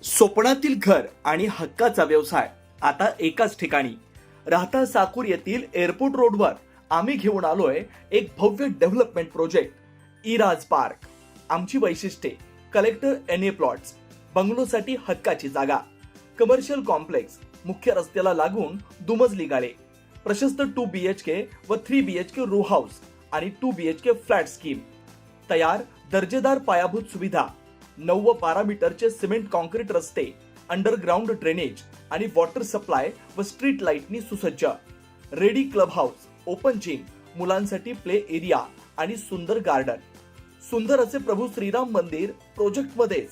स्वप्नातील घर आणि हक्काचा व्यवसाय आता एकाच ठिकाणी. राहता साकूर येथील एअरपोर्ट रोडवर आम्ही घेऊन आलोय एक भव्य डेव्हलपमेंट प्रोजेक्ट इराज पार्क. आमची वैशिष्ट्ये: कलेक्टर NA प्लॉट्स, बंगलोसाठी हक्काची जागा, कमर्शियल कॉम्प्लेक्स, मुख्य रस्त्याला लागून दुमजली गाळे, प्रशस्त 2 BHK व 3 BHK रो हाऊस आणि 2 BHK फ्लॅट स्कीम, तयार दर्जेदार पायाभूत सुविधा, 9 व 12 मीटरचे सिमेंट कॉन्क्रीट रस्ते, अंडरग्राउंड ड्रेनेज आणि वॉटर सप्लाय व स्ट्रीट लाईटनी सुसज्ज, ready club house, open gym, मुलांसाठी प्ले एरिया आणि सुंदर गार्डन. सुंदर असे प्रभू श्रीराम मंदिर प्रोजेक्ट मध्येच.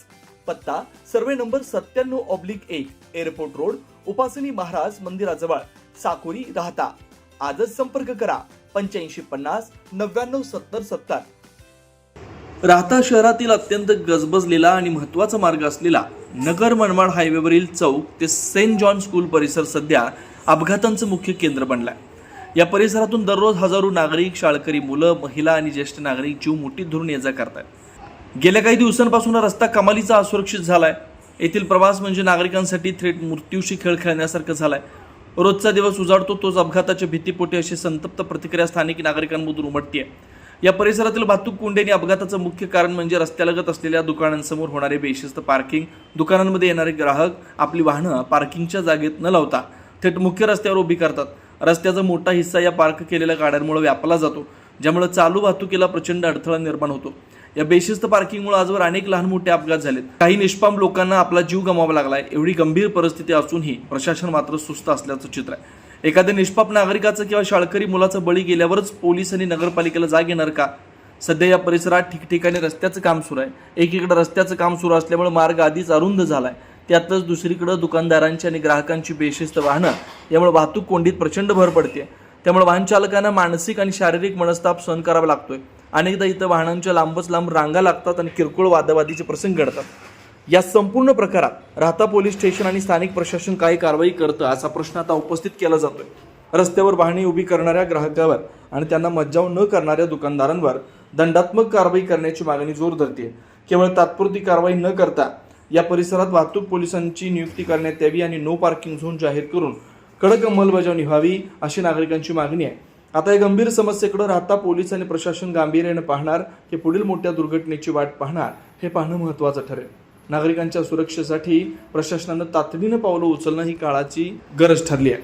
पत्ता: सर्वे नंबर 97/1, एअरपोर्ट रोड, उपासनी महाराज मंदिराजवळ, साकुरी, राहता. आजच संपर्क करा 8550 99 70 70. राहता शहरातील अत्यंत गजबजलेला आणि महत्त्वाचा मार्ग असलेला नगर मनमाड हायवेवरील चौक ते सेंट जॉन स्कूल परिसर सध्या अपघातांचं मुख्य केंद्र बनलाय. या परिसरातून दररोज हजारो नागरिक, शाळकरी मुलं, महिला आणि ज्येष्ठ नागरिक जीव मुठीत धरून ये जा करतायत. गेल्या काही दिवसांपासून हा रस्ता कमालीचा असुरक्षित झालाय. येथील प्रवास म्हणजे नागरिकांसाठी थेट मृत्यूशी खेळ खेळण्यासारखं झालाय. रोजचा दिवस उजाडतो तोच अपघाताच्या भीतीपोटी अशी संतप्त प्रतिक्रिया स्थानिक नागरिकांमधून उमटतीये. या परिसरातील वाहतूक कोंडी अपघाताचं मुख्य कारण म्हणजे रस्त्यालगत असलेल्या दुकानांसमोर होणारे बेशिस्त पार्किंग. दुकानांमध्ये येणारे ग्राहक आपली वाहनं पार्किंगच्या जागेत न लावता थेट मुख्य रस्त्यावर उभी करतात. रस्त्याचा मोठा हिस्सा या पार्क केलेल्या गाड्यांमुळे व्यापला जातो, ज्यामुळे चालू वाहतुकीला प्रचंड अडथळा निर्माण होतो. या बेशिस्त पार्किंगमुळे आजवर अनेक लहान मोठे अपघात झालेत. काही निष्पाप लोकांना आपला जीव गमावा लागलाय. एवढी गंभीर परिस्थिती असूनही प्रशासन मात्र सुस्त असल्याचं चित्र आहे. एखाद्या निष्पाप नागरिकाचं किंवा शाळकरी मुलाचा बळी गेल्यावरच पोलीस आणि नगरपालिकेला जाग येणार का? सध्या या परिसरात ठिकठिकाणी रस्त्याचं काम सुरू आहे. एकीकडे रस्त्याचं काम सुरू असल्यामुळे मार्ग आधीच अरुंद झालाय. त्यातच दुसरीकडे दुकानदारांची आणि ग्राहकांची बेशिस्त वाहनं यामुळे वाहतूक कोंडीत प्रचंड भर पडते. त्यामुळे वाहन चालकांना मानसिक आणि शारीरिक मनस्ताप सहन करावा लागतोय. अनेकदा इथं वाहनांच्या लांबच लांब रांगा लागतात आणि किरकोळ वादावादीचे प्रसंग घडतात. या संपूर्ण प्रकारात राहता पोलीस स्टेशन आणि स्थानिक प्रशासन काय कारवाई करतं असा प्रश्न आता उपस्थित केला जातोय. रस्त्यावर वाहने उभी करणाऱ्या ग्राहकांवर आणि त्यांना मज्जाव न करणाऱ्या दुकानदारांवर दंडात्मक कारवाई करण्याची मागणी जोर धरते. केवळ तात्पुरती कारवाई न करता या परिसरात वाहतूक पोलिसांची नियुक्ती करण्यात यावी आणि नो पार्किंग झोन जाहीर करून कडक अंमलबजावणी व्हावी अशी नागरिकांची मागणी आहे. आता या गंभीर समस्येकडे राहता पोलीस आणि प्रशासन गांभीर्याने पाहणार की पुढील मोठ्या दुर्घटनेची वाट पाहणार हे पाहणं महत्त्वाचं ठरेल. नागरिकांच्या सुरक्षेसाठी प्रशासनानं तातडीनं पावलं उचलणं ही काळाची गरज ठरली आहे.